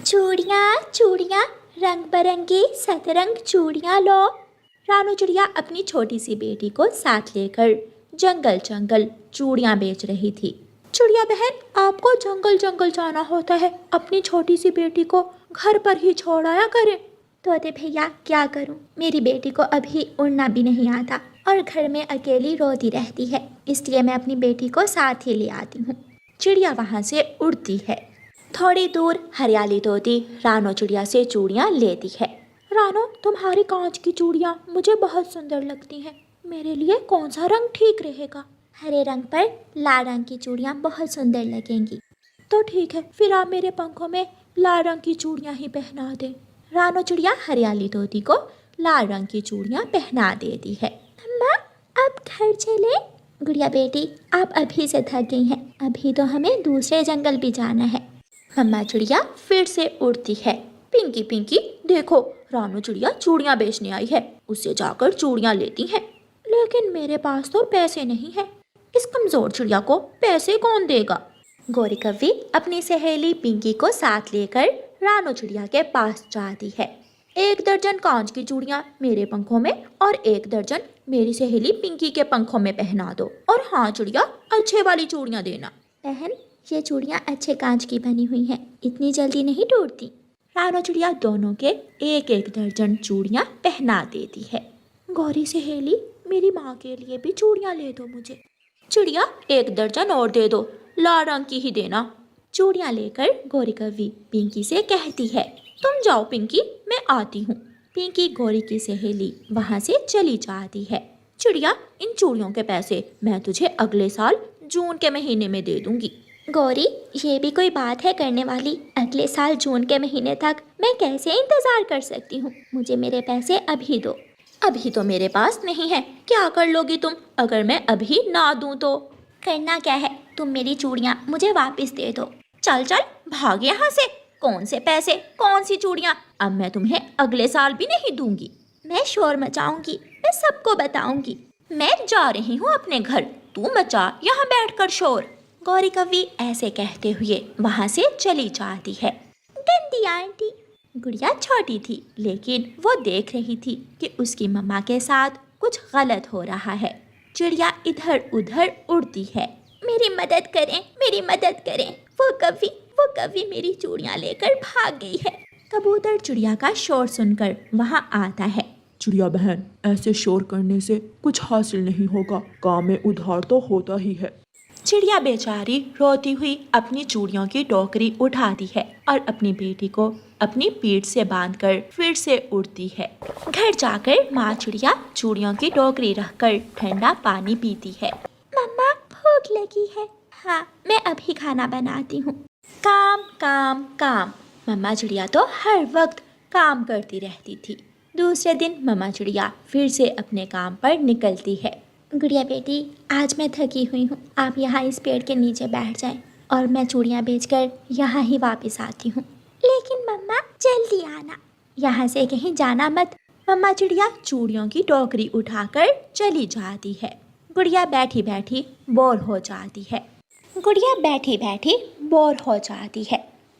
चूड़ियाँ चूड़ियाँ, रंग बिरंगी सतरंग चूड़ियाँ लो। रानू चिड़िया अपनी छोटी सी बेटी को साथ लेकर जंगल जंगल चूड़ियाँ बेच रही थी। चिड़िया बहन, आपको जंगल जंगल जाना होता है, अपनी छोटी सी बेटी को घर पर ही छोड़ आया करें। तोते भैया, क्या करूं, मेरी बेटी को अभी उड़ना भी नहीं आता और घर में अकेली रोती रहती है, इसलिए मैं अपनी बेटी को साथ ही ले आती हूँ। चिड़िया वहाँ से उड़ती है। थोड़ी दूर हरियाली तोती रानो चिड़िया से चूड़ियाँ लेती है। रानो, तुम्हारी कांच की चूड़ियाँ मुझे बहुत सुंदर लगती हैं, मेरे लिए कौन सा रंग ठीक रहेगा? हरे रंग पर लाल रंग की चूड़ियाँ बहुत सुंदर लगेंगी। तो ठीक है, फिर आप मेरे पंखों में लाल रंग की चूड़ियाँ ही पहना दें। रानो चिड़िया हरियाली तोती को लाल रंग की चूड़ियाँ पहना देती है। अम्मा, अब घर चले? गुड़िया बेटी, आप अभी से थक गई हैं, अभी तो हमें दूसरे जंगल भी जाना है। मम्मा चिड़िया फिर से उड़ती है। पिंकी पिंकी, देखो, रानू चिड़िया चूड़ियाँ बेचने आई है, उससे जाकर चूड़ियाँ लेती हैं। लेकिन मेरे पास तो पैसे नहीं है, इस कमजोर चिड़िया को पैसे कौन देगा? गौरी कव्वी अपनी सहेली पिंकी को साथ लेकर रानू चिड़िया के पास जाती है। 1 दर्जन कांच की चूड़ियाँ मेरे पंखों में और 1 दर्जन मेरी सहेली पिंकी के पंखों में पहना दो। और हाँ चिड़िया, अच्छे वाली चूड़ियाँ देना। बहन, ये चूड़ियाँ अच्छे कांच की बनी हुई हैं, इतनी जल्दी नहीं टूटती। रानो चिड़िया दोनों के 1-1 दर्जन चूड़ियाँ पहना देती है। गौरी सहेली, मेरी माँ के लिए भी चूड़ियाँ ले दो मुझे। चिड़िया, 1 दर्जन और दे दो, लाल रंग की ही देना। चूड़ियाँ लेकर गौरी कव्वी पिंकी से कहती है, तुम जाओ पिंकी, मैं आती हूँ। पिंकी गौरी की सहेली वहाँ से चली जाती है। चिड़िया, इन चूड़ियों के पैसे मैं तुझे अगले साल जून के महीने में दे दूंगी। गौरी, ये भी कोई बात है करने वाली? अगले साल जून के महीने तक मैं कैसे इंतजार कर सकती हूँ? मुझे मेरे पैसे अभी दो। अभी तो मेरे पास नहीं है, क्या कर लोगी तुम अगर मैं अभी ना दूं तो? करना क्या है, तुम मेरी चूड़ियाँ मुझे वापस दे दो। चल चल, भाग यहाँ से। कौन से पैसे, कौन सी चूड़ियाँ? अब मैं तुम्हें अगले साल भी नहीं दूंगी। मैं शोर मचाऊंगी, मैं सबको बताऊंगी। मैं जा रही हूँ अपने घर, तू मचा यहाँ बैठकर शोर। गौरी कव्वी ऐसे कहते हुए वहाँ से चली जाती है। गंदी आंटी। गुड़िया छोटी थी, लेकिन वो देख रही थी कि उसकी मम्मा के साथ कुछ गलत हो रहा है। चिड़िया इधर उधर उड़ती है। मेरी मदद करें, मेरी मदद करें, वो कव्वी मेरी चूड़ियाँ लेकर भाग गई है। कबूतर चिड़िया का शोर सुनकर वहाँ आता है। चिड़िया बहन, ऐसे शोर करने से कुछ हासिल नहीं होगा, काम में उधार तो होता ही है। चिड़िया बेचारी रोती हुई अपनी चूड़ियों की टोकरी उठाती है और अपनी बेटी को अपनी पीठ से बांधकर फिर से उड़ती है। घर जाकर माँ चिड़िया चूड़ियों की टोकरी रखकर ठंडा पानी पीती है। मम्मा, भूख लगी है। हाँ, मैं अभी खाना बनाती हूँ। काम काम काम, मम्मा चिड़िया तो हर वक्त काम करती रहती थी। दूसरे दिन मम्मा चिड़िया फिर से अपने काम पर निकलती है। गुड़िया बेटी, आज मैं थकी हुई हूँ, आप यहाँ इस पेड़ के नीचे बैठ जाएं और मैं चूड़ियाँ बेचकर यहाँ ही वापस आती हूँ। लेकिन मम्मा, जल्दी आना, यहाँ से कहीं जाना मत। मम्मा चिड़िया चूड़ियों की टोकरी उठाकर चली जाती है। गुड़िया बैठी बैठी बोर हो जाती है।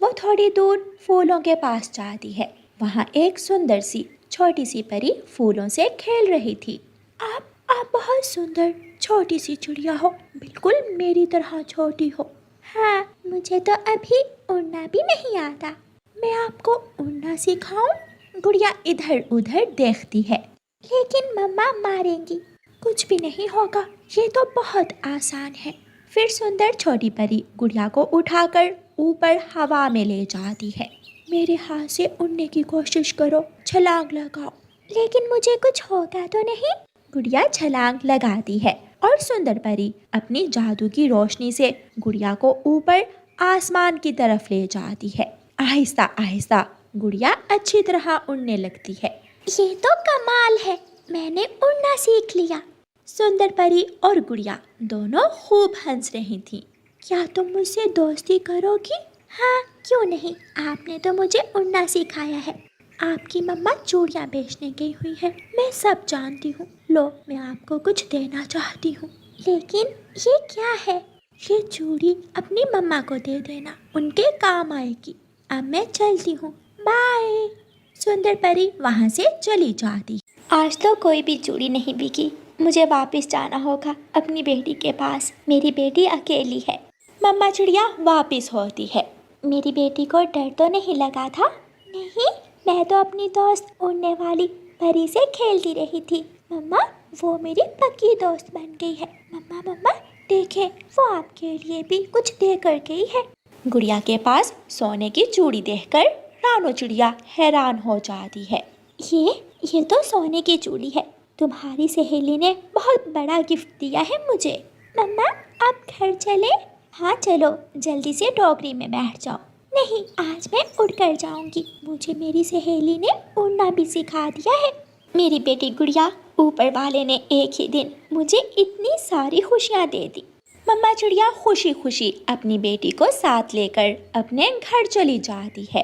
वो थोड़ी दूर फूलों के पास जाती है। वहाँ एक सुंदर सी छोटी सी परी फूलों से खेल रही थी। आप बहुत सुंदर छोटी सी चिड़िया हो, बिल्कुल मेरी तरह छोटी हो। हाँ, मुझे तो अभी उड़ना भी नहीं आता, मैं आपको उड़ना सिखाऊं? गुड़िया इधर उधर देखती है। लेकिन मम्मा मारेंगी। कुछ भी नहीं होगा, ये तो बहुत आसान है। फिर सुंदर छोटी परी गुड़िया को उठाकर ऊपर हवा में ले जाती है। मेरे हाथ से उड़ने की कोशिश करो, छलांग लगाओ। लेकिन मुझे कुछ होगा तो नहीं? गुड़िया छलांग लगाती है और सुंदर परी अपनी जादू की रोशनी से गुड़िया को ऊपर आसमान की तरफ ले जाती है। आहिस्ता आहिस्ता गुड़िया अच्छी तरह उड़ने लगती है। ये तो कमाल है, मैंने उड़ना सीख लिया। सुंदर परी और गुड़िया दोनों खूब हंस रही थीं। क्या तुम मुझसे दोस्ती करोगी? हाँ, क्यों नहीं, आपने तो मुझे उड़ना सिखाया है। आपकी मम्मा चूड़ियाँ बेचने गई हुई है, मैं सब जानती हूँ। लो, मैं आपको कुछ देना चाहती हूँ। लेकिन ये क्या है? ये चूड़ी अपनी मम्मा को दे देना, उनके काम आएगी। अब मैं चलती हूँ, बाय। सुंदर परी वहाँ से चली जाती। आज तो कोई भी चूड़ी नहीं बिकी, मुझे वापस जाना होगा अपनी बेटी के पास। मेरी बेटी अकेली है। मम्मा चिड़िया वापस होती है। मेरी बेटी को डर तो नहीं लगा था? नहीं, मैं तो अपनी दोस्त उड़ने वाली परी से खेलती रही थी। मम्मा, वो मेरी पक्की दोस्त बन गई है। मम्मा मम्मा देखें, वो आपके लिए भी कुछ दे कर गई है। गुड़िया के पास सोने की चूड़ी देखकर रानो चिड़िया हैरान हो जाती है। ये तो सोने की चूड़ी है। तुम्हारी सहेली ने बहुत बड़ा गिफ्ट दिया है मुझे। मम्मा, आप घर चले? हाँ चलो, जल्दी से टोकरी में बैठ जाओ। नहीं, आज मैं उड़कर जाऊंगी। मुझे मेरी सहेली ने उड़ना भी सिखा दिया है। मेरी बेटी गुड़िया, ऊपर वाले ने एक ही दिन मुझे इतनी सारी खुशियाँ दे दी। मम्मा चिड़िया खुशी खुशी अपनी बेटी को साथ लेकर अपने घर चली जाती है।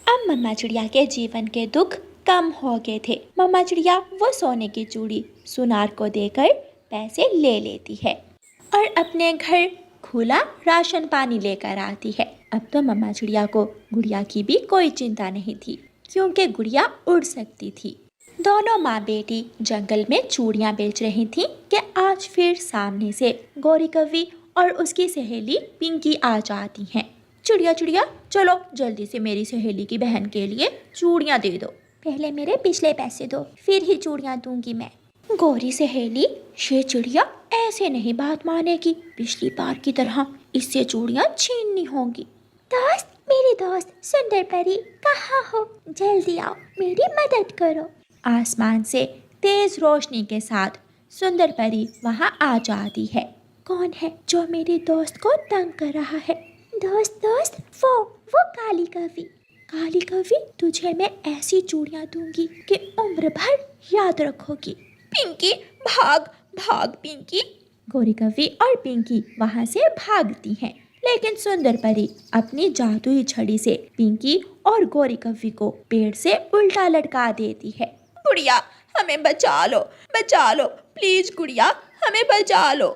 अब मम्मा चिड़िया के जीवन के दुख कम हो गए थे। मम्मा चिड़िया वो सोने की चूड़ी सुनार को देकर पैसे ले लेती है और अपने घर खुला राशन पानी लेकर आती है। अब तो मम्मा चिड़िया को गुड़िया की भी कोई चिंता नहीं थी, क्योंकि गुड़िया उड़ सकती थी। दोनों माँ बेटी जंगल में चूड़ियाँ बेच रही थीं कि आज फिर सामने से गौरी कव्वी और उसकी सहेली पिंकी आ जाती हैं। चिड़िया चिड़िया, चलो जल्दी से मेरी सहेली की बहन के लिए चूड़ियाँ दे दो। पहले मेरे पिछले पैसे दो, फिर ही चूड़ियाँ दूंगी मैं। गौरी सहेली, ये चिड़िया ऐसे नहीं बात मानेगी। पिछली बार की तरह इससे चूड़ियाँ छीननी होंगी। दोस्त, मेरी दोस्त सुंदर परी, कहाँ हो? जल्दी आओ, मेरी मदद करो। आसमान से तेज रोशनी के साथ सुंदर परी वहाँ आ जाती है। कौन है जो मेरी दोस्त को तंग कर रहा है? दोस्त दोस्त, वो काली कव्वी। काली कव्वी, तुझे मैं ऐसी चूड़ियाँ दूंगी कि उम्र भर याद रखोगी। पिंकी, भाग भाग पिंकी। गौरी कव्वी और पिंकी वहाँ से भागती हैं, लेकिन सुंदर परी अपनी जादुई छड़ी से पिंकी और गौरी कव्वी को पेड़ से उल्टा लटका देती है। गुड़िया, हमें बचा लो प्लीज गुड़िया, हमें बचा लो।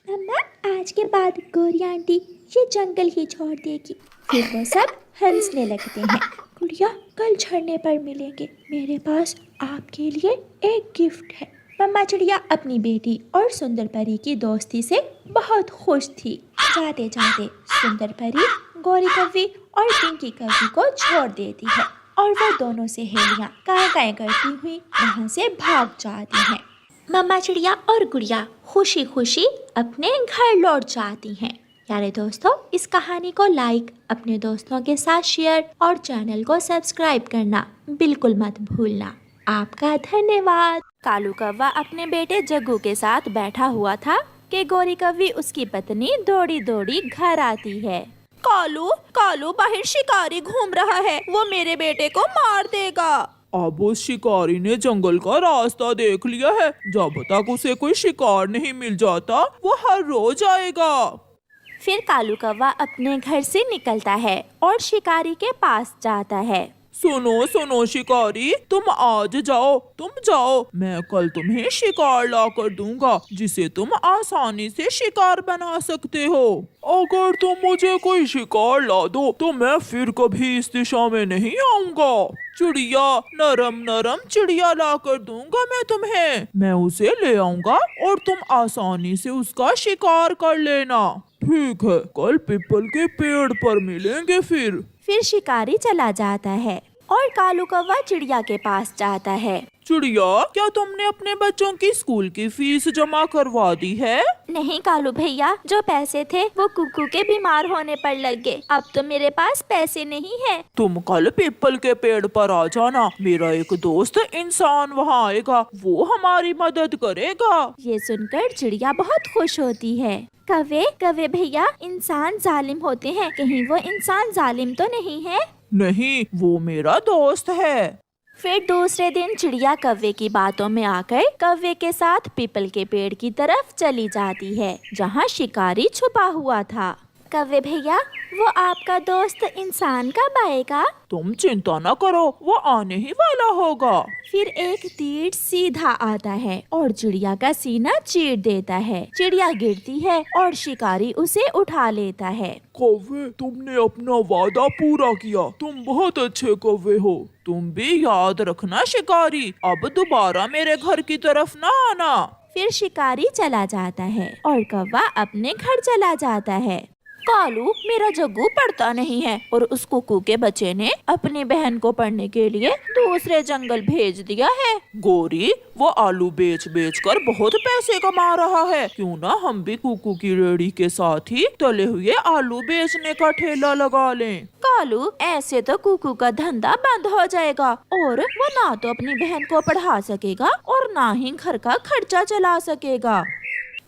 मम्मा, आज के बाद गौरी आंटी ये जंगल ही छोड़ देगी। फिर वो सब हंसने लगते हैं। गुड़िया, कल झरने पर मिलेंगे। मेरे पास आपके लिए एक गिफ्ट है। मम्मा चिड़िया अपनी बेटी और सुंदर परी की दोस्ती से बहुत खुश थी। जाते जाते सुंदर परी गौरी कव्वी और पिंकी कव्वी को छोड़ देती है और वो दोनों सहेलियाँ काय काय करती हुई वहाँ से भाग जाती हैं। मम्मा चिड़िया और गुड़िया खुशी खुशी अपने घर लौट जाती हैं। प्यारे दोस्तों, इस कहानी को लाइक, अपने दोस्तों के साथ शेयर और चैनल को सब्सक्राइब करना बिल्कुल मत भूलना। आपका धन्यवाद। कालू कौवा अपने बेटे जग्गू के साथ बैठा हुआ था कि गौरी कव्वी उसकी पत्नी दौड़ी दौड़ी घर आती है। कालू, बाहर शिकारी घूम रहा है, वो मेरे बेटे को मार देगा। अब उस शिकारी ने जंगल का रास्ता देख लिया है। जब तक उसे कोई शिकार नहीं मिल जाता, वो हर रोज आएगा। फिर कालू कौवा अपने घर से निकलता है और शिकारी के पास जाता है। सुनो शिकारी, तुम आज जाओ, मैं कल तुम्हें शिकार ला कर दूंगा, जिसे तुम आसानी से शिकार बना सकते हो। अगर तुम मुझे कोई शिकार ला दो तो मैं फिर कभी इस दिशा में नहीं आऊंगा। चिड़िया, नरम चिड़िया ला कर दूंगा मैं तुम्हें। मैं उसे ले आऊंगा और तुम आसानी से उसका शिकार कर लेना। ठीक है, कल पीपल के पेड़ पर मिलेंगे। फिर शिकारी चला जाता है और कालू कौवा चिड़िया के पास जाता है। चिड़िया, क्या तुमने अपने बच्चों की स्कूल की फीस जमा करवा दी है? नहीं कालू भैया, जो पैसे थे वो कुक्कू के बीमार होने पर लग गए। अब तो मेरे पास पैसे नहीं है। तुम कल पीपल के पेड़ पर आ जाना। मेरा एक दोस्त इंसान वहाँ आएगा, वो हमारी मदद करेगा। ये सुनकर चिड़िया बहुत खुश होती है। कव्वे भैया, इंसान जालिम होते हैं, कहीं वो इंसान जालिम तो नहीं है? नहीं, वो मेरा दोस्त है। फिर दूसरे दिन चिड़िया कव्वे की बातों में आकर कव्वे के साथ पीपल के पेड़ की तरफ चली जाती है, जहाँ शिकारी छुपा हुआ था। कौवे भैया, वो आपका दोस्त इंसान कब आएगा? तुम चिंता न करो, वो आने ही वाला होगा। फिर एक तीर सीधा आता है और चिड़िया का सीना चीर देता है। चिड़िया गिरती है और शिकारी उसे उठा लेता है। कौवे, तुमने अपना वादा पूरा किया। तुम बहुत अच्छे कौवे हो। तुम भी याद रखना शिकारी, अब दोबारा मेरे घर की तरफ न आना। फिर शिकारी चला जाता है और कौवा अपने घर चला जाता है। कालू, मेरा जग्गू पढ़ता नहीं है और उस कुकू के बच्चे ने अपनी बहन को पढ़ने के लिए दूसरे जंगल भेज दिया है। गोरी, वो आलू बेच बेच कर बहुत पैसे कमा रहा है। क्यों ना हम भी कुकू की रेहड़ी के साथ ही तले हुए आलू बेचने का ठेला लगा लें। कालू, ऐसे तो कुकू का धंधा बंद हो जाएगा और वो ना तो अपनी बहन को पढ़ा सकेगा और ना ही घर का खर्चा चला सकेगा।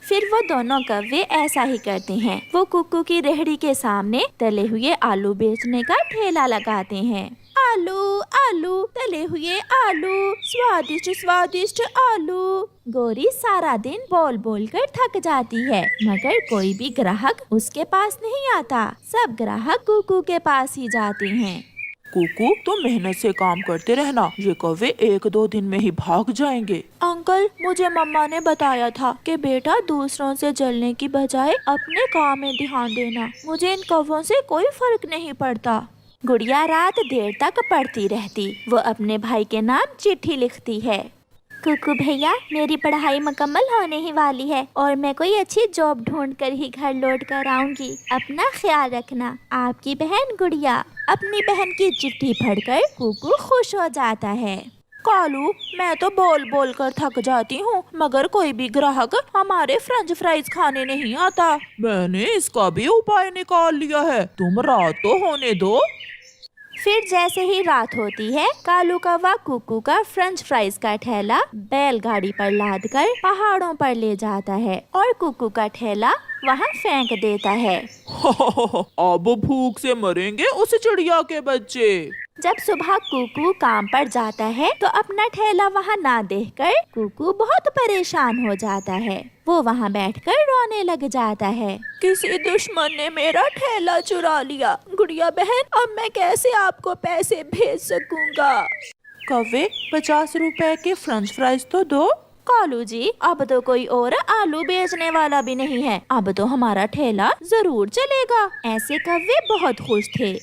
फिर वो दोनों कौवे ऐसा ही करते हैं। वो कुकू की रेहड़ी के सामने तले हुए आलू बेचने का ठेला लगाते हैं। आलू आलू, तले हुए आलू, स्वादिष्ट स्वादिष्ट आलू। गोरी सारा दिन बोल बोल कर थक जाती है, मगर कोई भी ग्राहक उसके पास नहीं आता। सब ग्राहक कुकू के पास ही जाते हैं। कुकू, तुम मेहनत से काम करते रहना, ये कौवे 1-2 दिन में ही भाग जाएंगे। अंकल, मुझे मम्मा ने बताया था कि बेटा दूसरों से जलने की बजाय अपने काम में ध्यान देना। मुझे इन कौवों से कोई फर्क नहीं पड़ता। गुड़िया रात देर तक पढ़ती रहती। वो अपने भाई के नाम चिट्ठी लिखती है। कुकू भैया, मेरी पढ़ाई मुकम्मल होने ही वाली है और मैं कोई अच्छी जॉब ढूंढ कर ही घर लौट कर आऊंगी। अपना ख्याल रखना, आपकी बहन गुड़िया। अपनी बहन की चिट्ठी पढ़कर कुकू खुश हो जाता है। कालू, मैं तो बोल बोल कर थक जाती हूँ, मगर कोई भी ग्राहक हमारे फ्रेंच फ्राइज खाने नहीं आता। मैंने इसका भी उपाय निकाल लिया है, तुम रात तो होने दो। फिर जैसे ही रात होती है, कालू कौवा कुकू का फ्रेंच फ्राइज का ठेला बैलगाड़ी पर लादकर पहाड़ों पर ले जाता है और कुकू का ठेला वहाँ फेंक देता है। अब भूख से मरेंगे उस चिड़िया के बच्चे। जब सुबह कुकू काम पर जाता है तो अपना ठेला वहाँ ना देखकर कुकू बहुत परेशान हो जाता है। वो वहाँ बैठकर रोने लग जाता है। किसी दुश्मन ने मेरा ठेला चुरा लिया। गुड़िया बहन, अब मैं कैसे आपको पैसे भेज सकूंगा? कौवे, 50 रुपए के फ्रेंच फ्राइज तो दो। कालू जी, अब तो कोई और आलू बेचने वाला भी नहीं है। अब तो हमारा ठेला जरूर चलेगा। ऐसे कौवे बहुत खुश थे।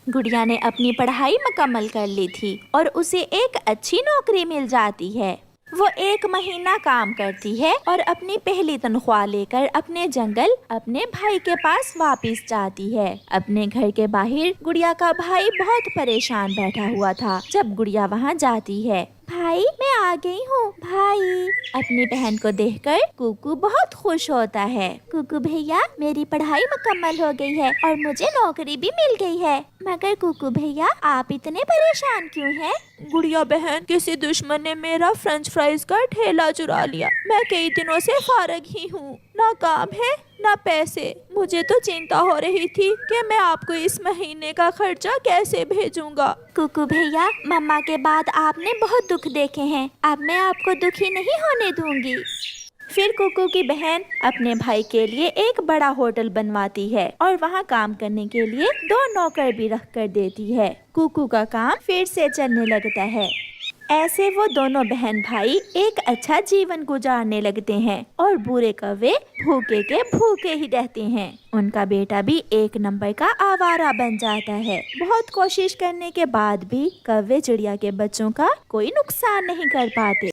गुड़िया ने अपनी पढ़ाई मुकम्मल कर ली थी और उसे एक अच्छी नौकरी मिल जाती है। वो 1 महीना काम करती है और अपनी पहली तनख्वाह लेकर अपने जंगल अपने भाई के पास वापस जाती है। अपने घर के बाहर गुड़िया का भाई बहुत परेशान बैठा हुआ था। जब गुड़िया वहाँ जाती है, भाई मैं आ गई हूँ। भाई, अपनी बहन को देखकर कुकू बहुत खुश होता है। कुकू भैया, मेरी पढ़ाई मुकम्मल हो गई है और मुझे नौकरी भी मिल गई है। मगर कुकू भैया, आप इतने परेशान क्यों हैं? गुड़िया बहन, किसी दुश्मन ने मेरा फ्रेंच फ्राइज का ठेला चुरा लिया। मैं कई दिनों से फारग ही हूँ, ना काम है ना पैसे। मुझे तो चिंता हो रही थी कि मैं आपको इस महीने का खर्चा कैसे भेजूंगा। कुकू भैया, मम्मा के बाद आपने बहुत दुख देखे हैं, अब मैं आपको दुखी नहीं होने दूंगी। फिर कुकू की बहन अपने भाई के लिए एक बड़ा होटल बनवाती है और वहाँ काम करने के लिए 2 नौकर भी रख कर देती है। कुकू का काम फिर से चलने लगता है। ऐसे वो दोनों बहन भाई एक अच्छा जीवन गुजारने लगते हैं और बुरे कौवे भूखे के भूखे ही रहते हैं। उनका बेटा भी 1 नंबर का आवारा बन जाता है। बहुत कोशिश करने के बाद भी कौवे चिड़िया के बच्चों का कोई नुकसान नहीं कर पाते।